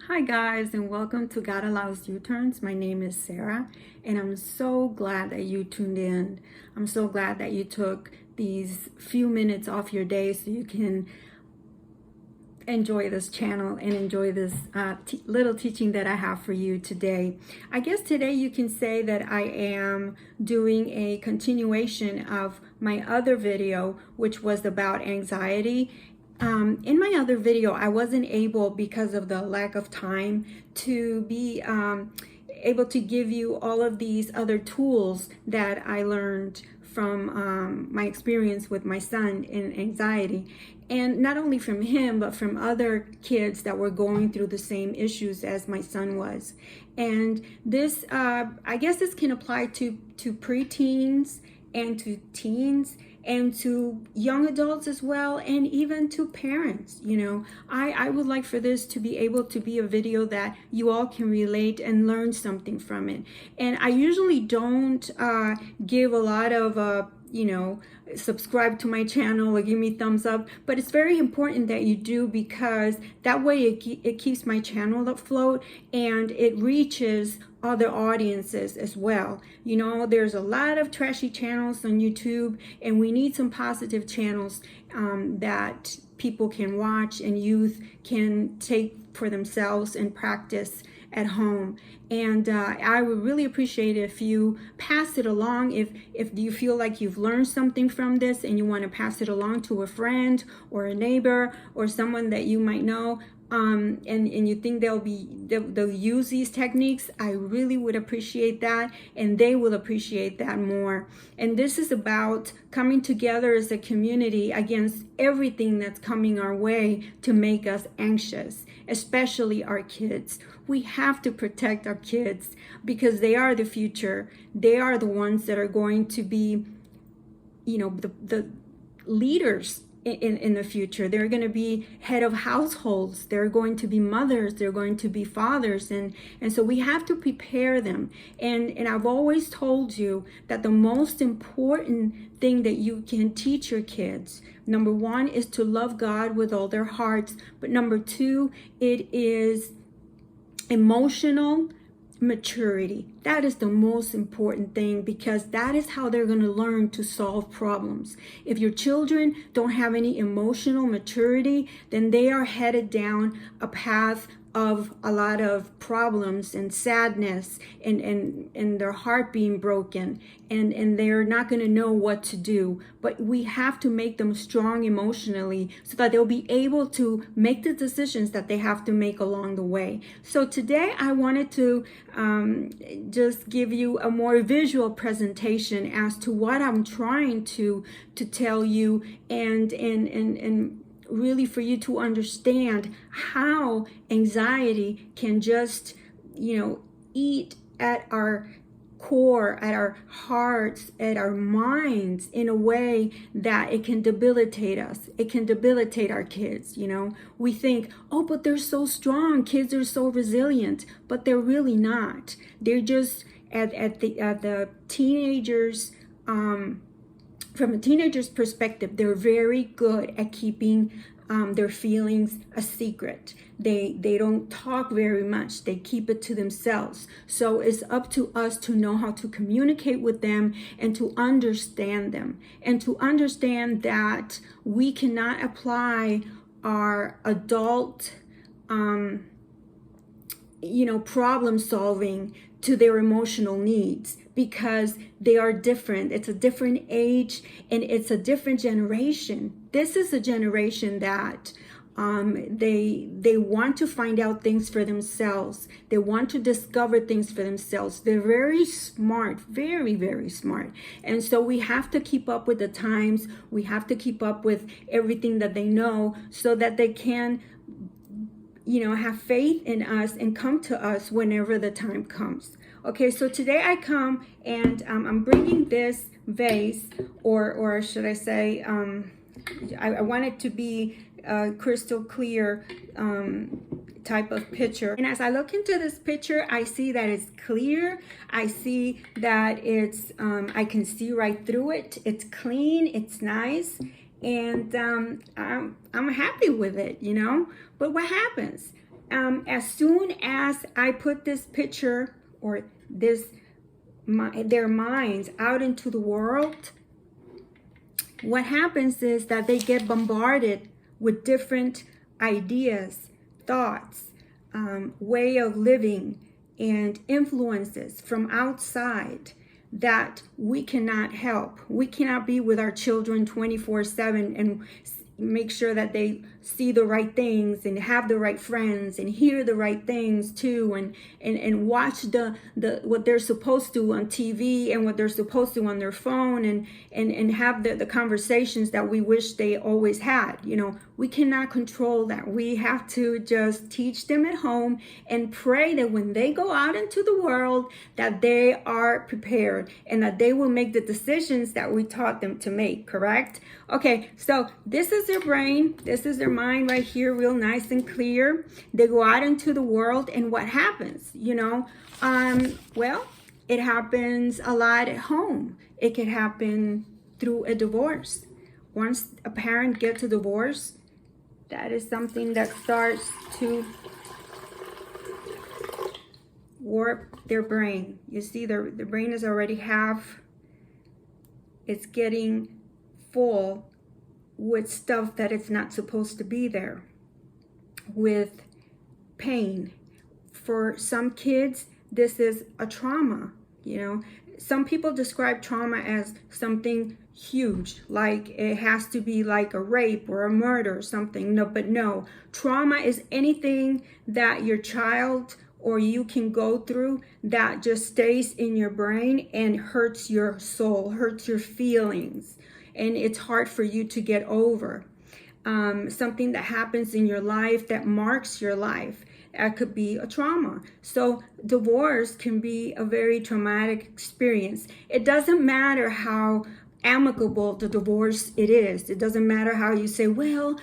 Hi guys, and welcome to God Allows U-Turns. My name is Sarah, and I'm so glad that you tuned in. I'm so glad that you took these few minutes off your day so you can enjoy this channel and enjoy this little teaching that I have for you today. I guess today you can say that I am doing a continuation of my other video, which was about anxiety. In my other video, I wasn't able, because of the lack of time, to be able to give you all of these other tools that I learned from my experience with my son in anxiety. And not only from him, but from other kids that were going through the same issues as my son was. And this, I guess this can apply to preteens and to teens and to young adults as well, and even to parents. You know, I would like for this to be able to be a video that you all can relate and learn something from it. And I usually don't give a lot of subscribe to my channel or give me thumbs up, but it's very important that you do, because that way it keeps my channel afloat and it reaches other audiences as well. You know, there's a lot of trashy channels on YouTube, and we need some positive channels that people can watch and youth can take for themselves and practice at home. And I would really appreciate it if you pass it along. If you feel like you've learned something from this and you want to pass it along to a friend or a neighbor or someone that you might know, and you think they'll use these techniques, I really would appreciate that, and they will appreciate that more. And this is about coming together as a community against everything that's coming our way to make us anxious, especially our kids. We have to protect our kids because they are the future. They are the ones that are going to be, the leaders in the future. They're going to be head of households. They're going to be mothers. They're going to be fathers. And so we have to prepare them. And I've always told you that the most important thing that you can teach your kids, number one, is to love God with all their hearts. But number two, it is emotional maturity. That is the most important thing, because that is how they're going to learn to solve problems. If your children don't have any emotional maturity, then they are headed down a path of a lot of problems and sadness and their heart being broken, and they're not going to know what to do. But we have to make them strong emotionally so that they'll be able to make the decisions that they have to make along the way. So today I wanted to just give you a more visual presentation as to what I'm trying to tell you, and really for you to understand how anxiety can just, eat at our core, at our hearts, at our minds, in a way that it can debilitate us. It can debilitate our kids. We think, oh, but they're so strong. Kids are so resilient, but they're really not. They're just at the teenagers, from a teenager's perspective, they're very good at keeping their feelings a secret. They don't talk very much. They keep it to themselves. So it's up to us to know how to communicate with them and to understand them, and to understand that we cannot apply our adult problem solving to their emotional needs, because they are different. It's a different age and it's a different generation. This is a generation that they want to find out things for themselves. They want to discover things for themselves. They're very smart, very, very smart. And so we have to keep up with the times. We have to keep up with everything that they know so that they can have faith in us and come to us whenever the time comes. Okay, so today I come and I'm bringing this vase, or should I say, I want it to be a crystal clear type of picture. And as I look into this picture, I see that it's clear. I see that it's, I can see right through it. It's clean, it's nice. And I'm happy with it, But what happens? as soon as I put this picture or their minds out into the world, what happens is that they get bombarded with different ideas, thoughts, way of living, and influences from outside that we cannot help. We cannot be with our children 24/7 and make sure that they see the right things and have the right friends and hear the right things too, and watch the what they're supposed to on TV and what they're supposed to on their phone, and have the conversations that we wish they always had. We cannot control that. We have to just teach them at home and pray that when they go out into the world that they are prepared and that they will make the decisions that we taught them to make, correct? Okay, so this is their brain, this is their mind right here, real nice and clear. They go out into the world, and what happens? Well, it happens a lot at home. It could happen through a divorce. Once a parent gets a divorce, that is something that starts to warp their brain. You see, the brain is already half, it's getting full with stuff that it's not supposed to be there, with pain. For some kids, this is a trauma. Some people describe trauma as something huge, like it has to be like a rape or a murder or something. No, trauma is anything that your child or you can go through that just stays in your brain and hurts your soul, hurts your feelings, and it's hard for you to get over. Something that happens in your life that marks your life. That could be a trauma. So divorce can be a very traumatic experience. It doesn't matter how amicable the divorce it is. It doesn't matter how you say, well,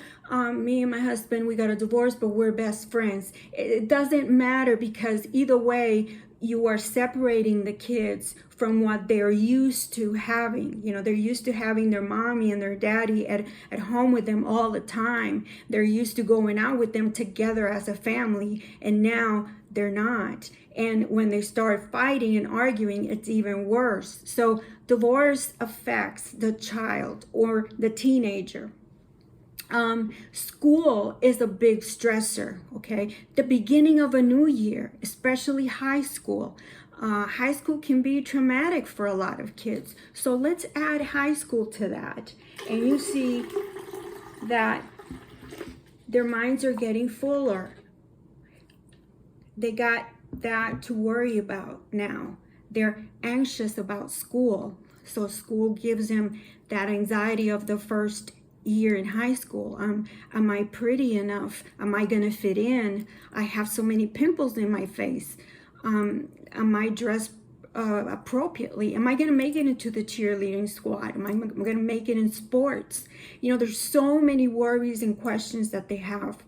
me and my husband, we got a divorce, but we're best friends. It doesn't matter, because either way, you are separating the kids from what they're used to having. They're used to having their mommy and their daddy at home with them all the time. They're used to going out with them together as a family, and now they're not. And when they start fighting and arguing, it's even worse. So divorce affects the child or the teenager. School is a big stressor, okay? The beginning of a new year, especially high school. High school can be traumatic for a lot of kids. So let's add high school to that. And you see that their minds are getting fuller. They got that to worry about now. They're anxious about school. So school gives them that anxiety of the first year in high school. Am I pretty enough? Am I gonna fit in? I have so many pimples in my face. Am I dressed appropriately? Am I gonna make it into the cheerleading squad? Am I gonna make it in sports? There's so many worries and questions that they have.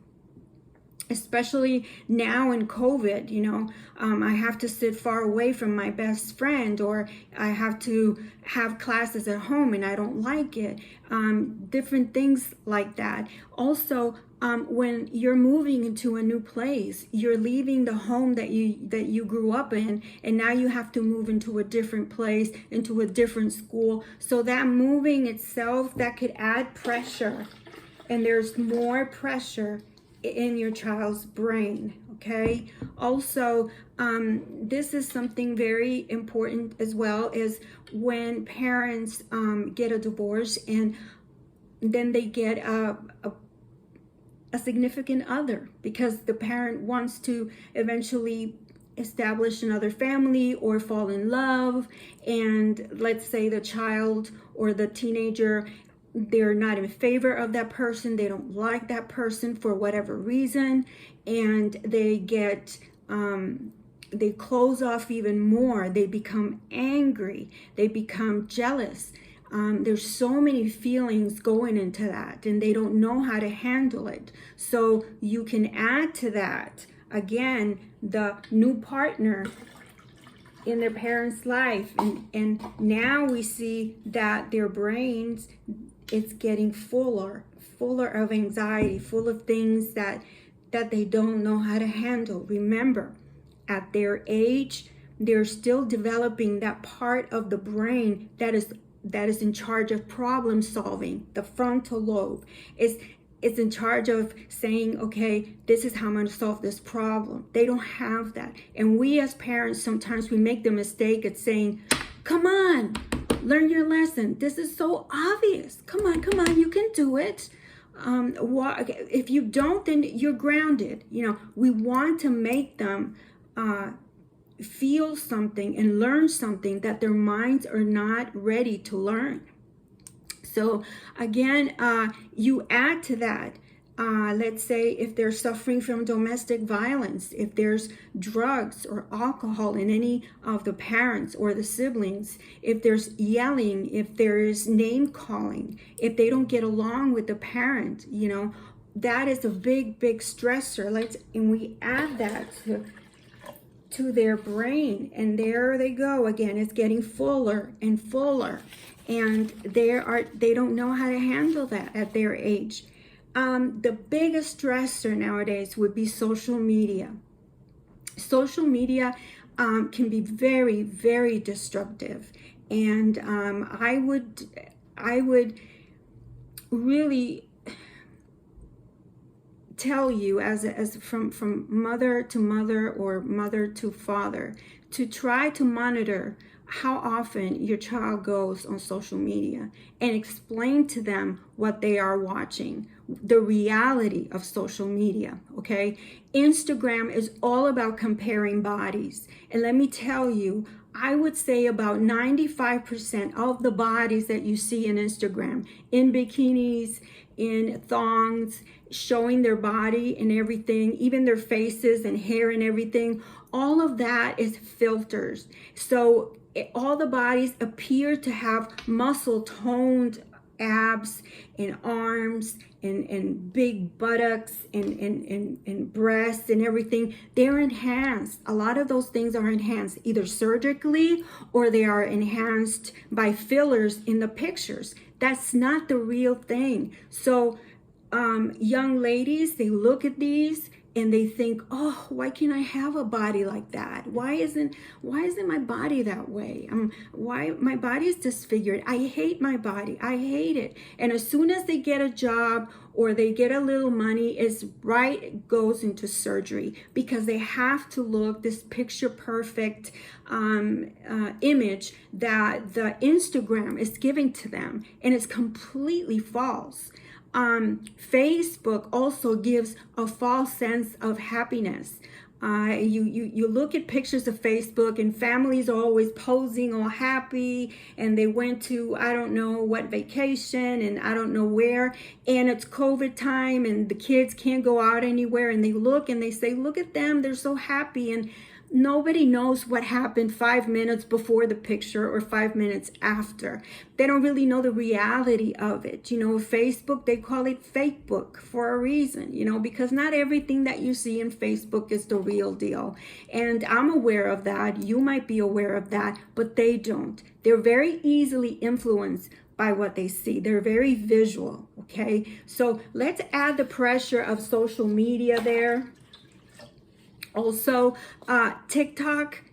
Especially now in COVID, I have to sit far away from my best friend, or I have to have classes at home and I don't like it. Different things like that. Also, when you're moving into a new place, you're leaving the home that you grew up in, and now you have to move into a different place, into a different school. So that moving itself, that could add pressure, and there's more pressure in your child's brain, okay? Also, this is something very important as well, is when parents get a divorce and then they get a significant other, because the parent wants to eventually establish another family or fall in love, and let's say the child or the teenager, they're not in favor of that person, they don't like that person for whatever reason, and they get they close off even more. They become angry, they become jealous. There's so many feelings going into that, and they don't know how to handle it. So you can add to that, again, the new partner in their parents' life, and now we see that their brains, it's getting fuller of anxiety, full of things that that they don't know how to handle. Remember, at their age, they're still developing that part of the brain that is in charge of problem solving. The frontal lobe is in charge of saying, okay, this is how I'm going to solve this problem. They don't have that. And we as parents, sometimes we make the mistake of saying, come on, learn your lesson. This is so obvious. Come on, you can do it. If you don't, then you're grounded. We want to make them feel something and learn something that their minds are not ready to learn. So again, you add to that, let's say if they're suffering from domestic violence, if there's drugs or alcohol in any of the parents or the siblings, if there's yelling, if there's name calling, if they don't get along with the parent, that is a big stressor. And we add that to their brain, and there they go again. It's getting fuller and fuller, and they don't know how to handle that at their age. The biggest stressor nowadays would be social media. Social media can be very, very destructive, and I would really tell you as from mother to mother or mother to father to try to monitor how often your child goes on social media and explain to them what they are watching, the reality of social media. Okay, Instagram is all about comparing bodies, and let me tell you, I would say about 95% of the bodies that you see in Instagram, in bikinis, in thongs, showing their body and everything, even their faces and hair and everything, all of that is filters. So all the bodies appear to have muscle toned abs and arms and big buttocks and breasts and everything. They're enhanced. A lot of those things are enhanced either surgically or they are enhanced by fillers in the pictures. That's not the real thing. So young ladies, they look at these and they think, oh, why can't I have a body like that? Why isn't my body that way? Why my body is disfigured? I hate my body. I hate it. And as soon as they get a job or they get a little money, it goes into surgery because they have to look this picture perfect image that the Instagram is giving to them, and it's completely false. Facebook also gives a false sense of happiness. You look at pictures of Facebook and families are always posing all happy and they went to I don't know what vacation and I don't know where, and it's COVID time and the kids can't go out anywhere, and they look and they say, look at them, they're so happy, and nobody knows what happened 5 minutes before the picture or 5 minutes after. They don't really know the reality of it. Facebook, they call it fake book for a reason, because not everything that you see in Facebook is the real deal. And I'm aware of that. You might be aware of that, but they don't. They're very easily influenced by what they see. They're very visual, okay? So let's add the pressure of social media there. Also, TikTok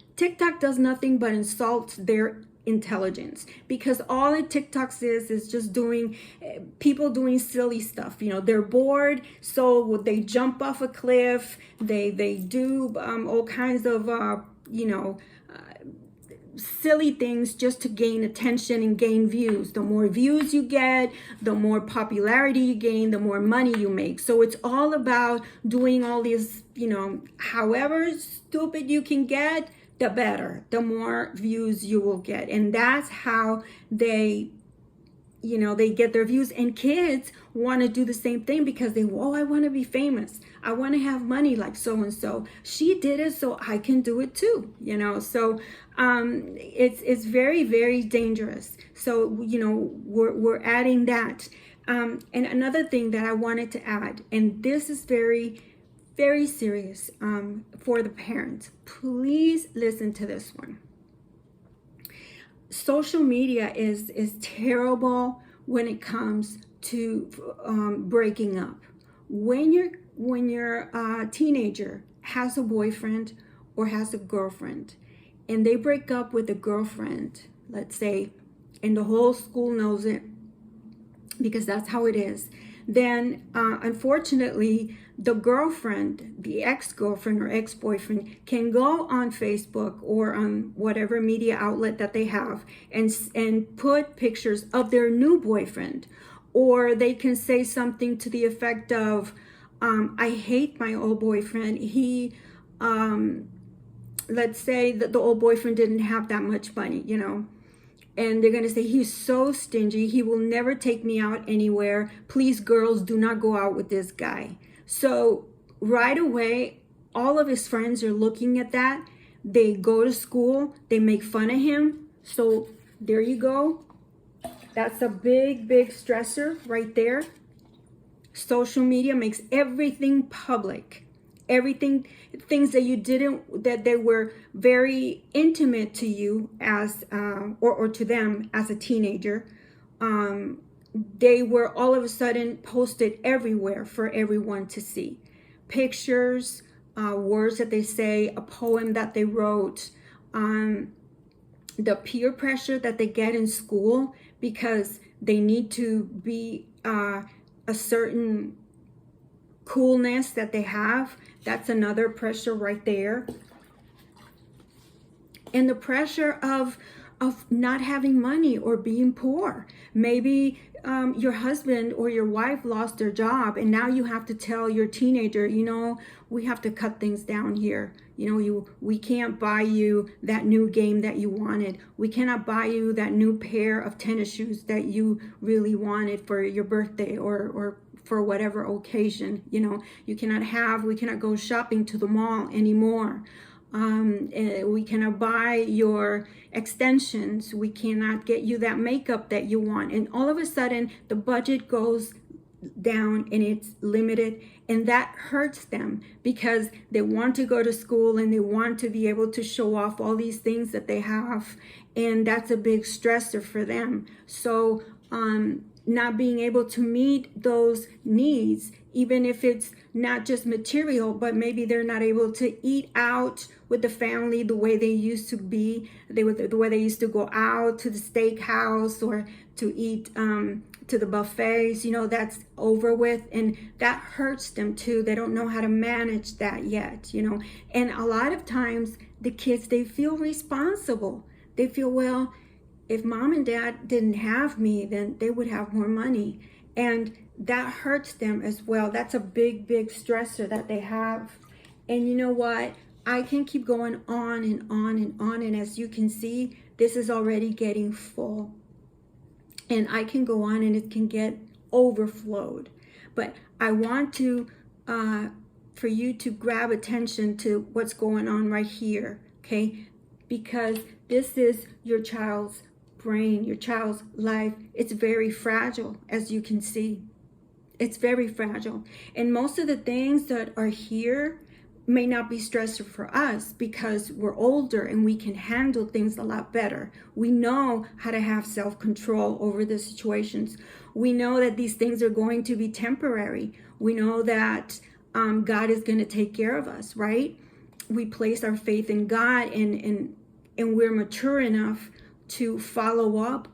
does nothing but insult their intelligence, because all it TikToks is just people doing silly stuff. They're bored, so they jump off a cliff. They do all kinds of silly things just to gain attention and gain views. The more views you get, the more popularity you gain, the more money you make. So it's all about doing all these, however stupid you can get, the better, the more views you will get. And that's how they get their views. And kids want to do the same thing because I want to be famous. I want to have money like so-and-so. She did it, so I can do it too, So it's very, very dangerous. So, we're adding that. And another thing that I wanted to add, and this is very, very serious for the parents. Please listen to this one. Social media is terrible when it comes to breaking up. When when you're a teenager, has a boyfriend or has a girlfriend, and they break up with the girlfriend, let's say, and the whole school knows it because that's how it is, then unfortunately, the girlfriend, the ex-girlfriend or ex-boyfriend, can go on Facebook or on whatever media outlet that they have and put pictures of their new boyfriend. Or they can say something to the effect of, I hate my old boyfriend. He, let's say that the old boyfriend didn't have that much money, you know, and they're going to say, he's so stingy. He will never take me out anywhere. Please, girls, do not go out with this guy. So right away, all of his friends are looking at that. They go to school. They make fun of him. So there you go. That's a big, big stressor right there. Social media makes everything public. Everything, things that you didn't, that they were very intimate to you as, or to them as a teenager, they were all of a sudden posted everywhere for everyone to see. Pictures, words that they say, a poem that they wrote, the peer pressure that they get in school because they need to be a certain coolness that they have. That's another pressure right there. And the pressure of not having money or being poor. Maybe your husband or your wife lost their job, and now you have to tell your teenager, you know, we have to cut things down here. You know, we can't buy you that new game that you wanted. We cannot buy you that new pair of tennis shoes that you really wanted for your birthday or for whatever occasion. You know, we cannot go shopping to the mall anymore. We cannot buy your extensions. We cannot get you that makeup that you want. And all of a sudden, the budget goes down and it's limited, and that hurts them because they want to go to school and they want to be able to show off all these things that they have, and that's a big stressor for them. So not being able to meet those needs, even if it's not just material, but maybe they're not able to eat out with the family the way they used to be, the way they used to go out to the steakhouse or to eat to the buffets, you know, that's over with, and that hurts them too. They don't know how to manage that yet, you know. And a lot of times the kids, they feel responsible. They feel, well, if mom and dad didn't have me, then they would have more money. And that hurts them as well. That's a big, big stressor that they have. And you know what? I can keep going on and on and on. And as you can see, this is already getting full. And I can go on and it can get overflowed. But I want to, for you to grab attention to what's going on right here, okay? Because this is your child's brain, your child's life. It's very fragile, as you can see. It's very fragile. And most of the things that are here may not be stressful for us because we're older and we can handle things a lot better. We know how to have self-control over the situations. We know that these things are going to be temporary. We know that God is going to take care of us, right? We place our faith in God, and we're mature enough to follow up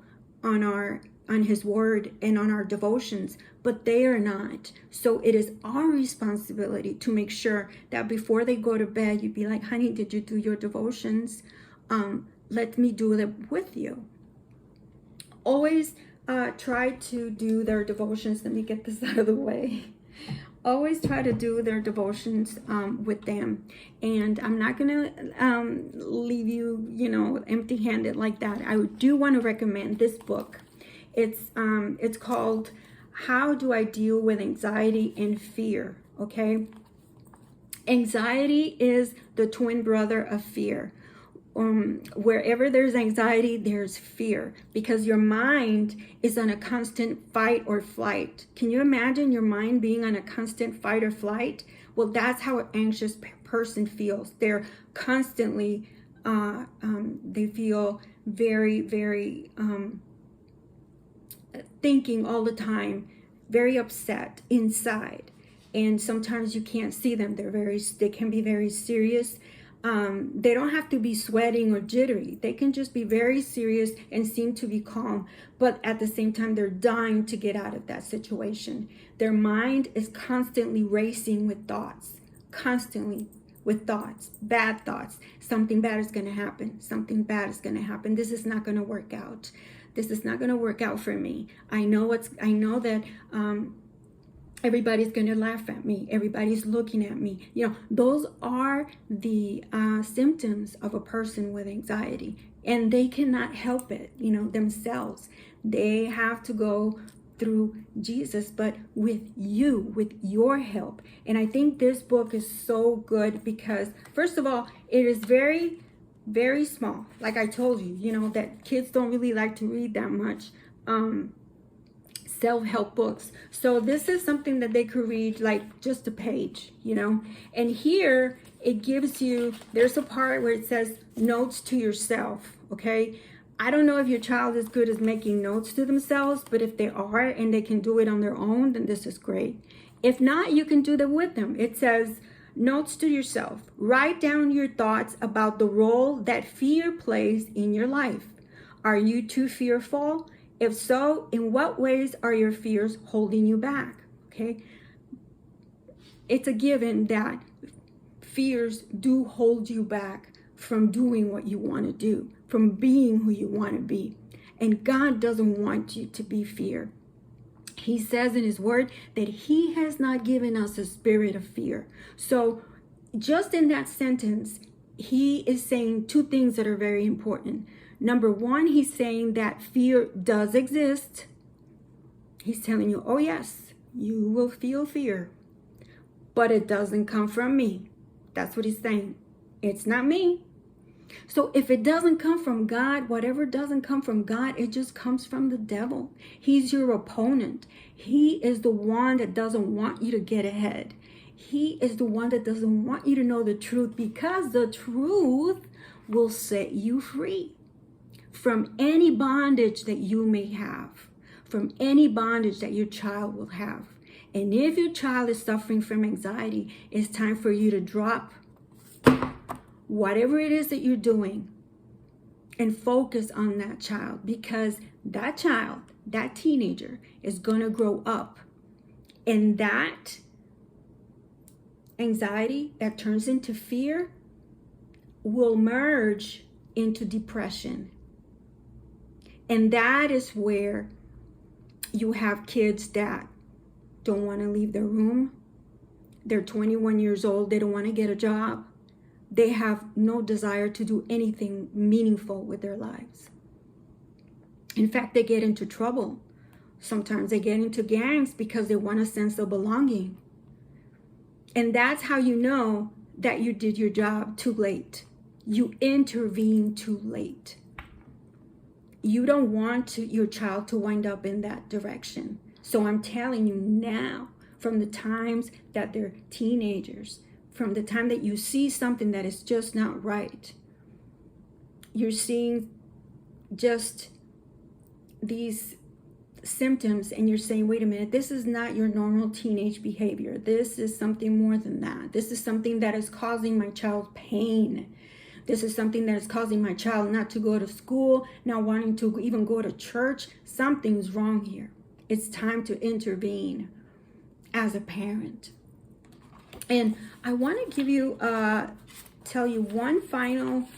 on his word and on our devotions, but they are not. So it is our responsibility to make sure that before they go to bed, you'd be like, honey, did you do your devotions? Let me do them with you. Always try to do their devotions. Let me get this out of the way. Always try to do their devotions with them. And I'm not going to leave you, you know, empty-handed like that. I do want to recommend this book. It's called How Do I Deal with Anxiety and Fear? Okay. Anxiety is the twin brother of fear. Wherever there's anxiety, there's fear, because your mind is on a constant fight or flight. Can you imagine your mind being on a constant fight or flight? Well, that's how an anxious person feels. They're constantly, they feel very, very thinking all the time, very upset inside. and sometimes you can't see them. They can be very serious. They don't have to be sweating or jittery. They can just be very serious and seem to be calm, but at the same time, they're dying to get out of that situation. Their mind is constantly racing with thoughts, bad thoughts. Something bad is going to happen. Something bad is going to happen. This is not going to work out. This is not going to work out for me. I know that everybody's going to laugh at me. Everybody's looking at me. Those are the symptoms of a person with anxiety, and they cannot help it, themselves. They have to go through Jesus, but with your help. And I think this book is so good because, first of all, it is very, very small. Like I told you, that kids don't really like to read that much self-help books. So this is something that they could read like just a page, And here it gives you, there's a part where it says notes to yourself, okay? I don't know if your child is good at making notes to themselves, but if they are and they can do it on their own, then this is great. If not, you can do that with them. It says, notes to yourself. Write down your thoughts about the role that fear plays in your life. Are you too fearful? If so, in what ways are your fears holding you back? Okay. It's a given that fears do hold you back from doing what you want to do, from being who you want to be. And God doesn't want you to be fear. He says in his word that he has not given us a spirit of fear. So just in that sentence, he is saying two things that are very important. Number one, he's saying that fear does exist. He's telling you, oh yes, you will feel fear, but it doesn't come from me. That's what he's saying. It's not me. So if it doesn't come from God, whatever doesn't come from God, it just comes from the devil. He's your opponent. He is the one that doesn't want you to get ahead. He is the one that doesn't want you to know the truth, because the truth will set you free from any bondage that you may have, from any bondage that your child will have. And if your child is suffering from anxiety, it's time for you to drop whatever it is that you're doing and focus on that child, because that child, that teenager, is going to grow up, and that anxiety that turns into fear will merge into depression. And that is where you have kids that don't want to leave their room. They're 21 years old. They don't want to get a job. They have no desire to do anything meaningful with their lives. In fact, they get into trouble. Sometimes they get into gangs because they want a sense of belonging. And that's how you know that you did your job too late. You intervened too late. You don't want your child to wind up in that direction. So I'm telling you now, from the times that they're teenagers, from the time that you see something that is just not right, you're seeing just these symptoms and you're saying, wait a minute, this is not your normal teenage behavior. This is something more than that. This is something that is causing my child pain. This is something that is causing my child not to go to school, not wanting to even go to church. Something's wrong here. It's time to intervene as a parent. And I want to give you, tell you one final,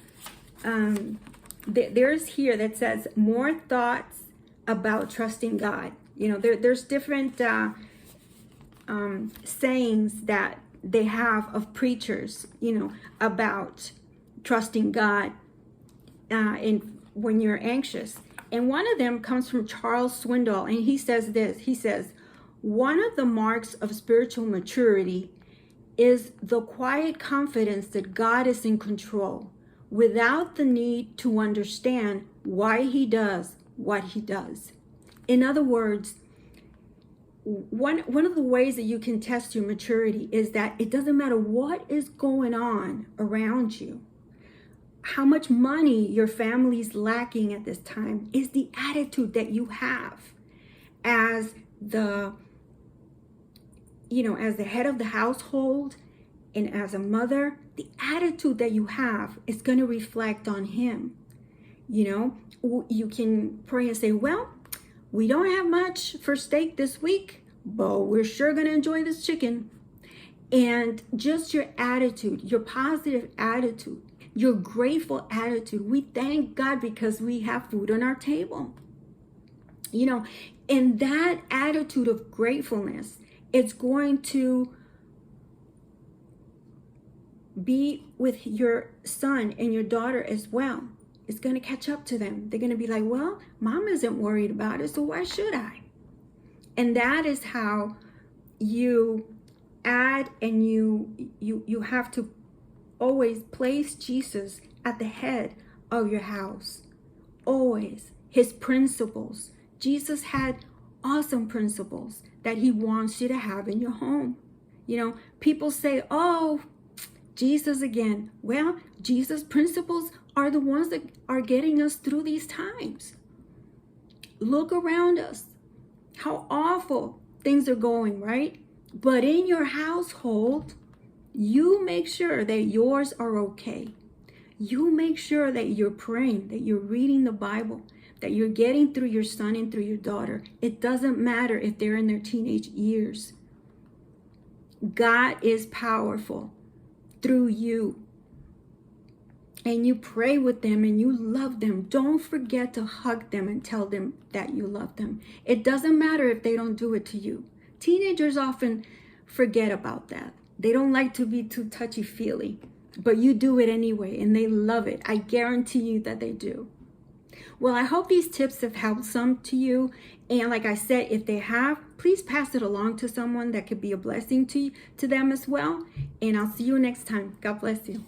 there's here that says more thoughts about trusting God. There's different sayings that they have of preachers, about trusting God when you're anxious. And one of them comes from Charles Swindoll, and he says this. He says, one of the marks of spiritual maturity is the quiet confidence that God is in control, without the need to understand why he does what he does. In other words, one of the ways that you can test your maturity is that it doesn't matter what is going on around you, how much money your family's lacking at this time, is the attitude that you have as the as the head of the household and as a mother, the attitude that you have is going to reflect on him. You can pray and say, well, we don't have much for steak this week, but we're sure going to enjoy this chicken. And just your attitude, your positive attitude, your grateful attitude. We thank God because we have food on our table. And that attitude of gratefulness, it's going to be with your son and your daughter as well. It's going to catch up to them. They're going to be like, well, mom isn't worried about it, so why should I? And that is how you add, and you have to always place Jesus at the head of your house. Always. His principles. Jesus had awesome principles that he wants you to have in your home. People say, oh, Jesus again. Well, Jesus' principles are the ones that are getting us through these times. Look around us. How awful things are going, right? But in your household, you make sure that yours are okay. You make sure that you're praying, that you're reading the Bible, that you're getting through your son and through your daughter. It doesn't matter if they're in their teenage years. God is powerful through you. And you pray with them and you love them. Don't forget to hug them and tell them that you love them. It doesn't matter if they don't do it to you. Teenagers often forget about that. They don't like to be too touchy-feely, but you do it anyway and they love it. I guarantee you that they do. Well, I hope these tips have helped some to you. And like I said, if they have, please pass it along to someone that could be a blessing to them as well. And I'll see you next time. God bless you.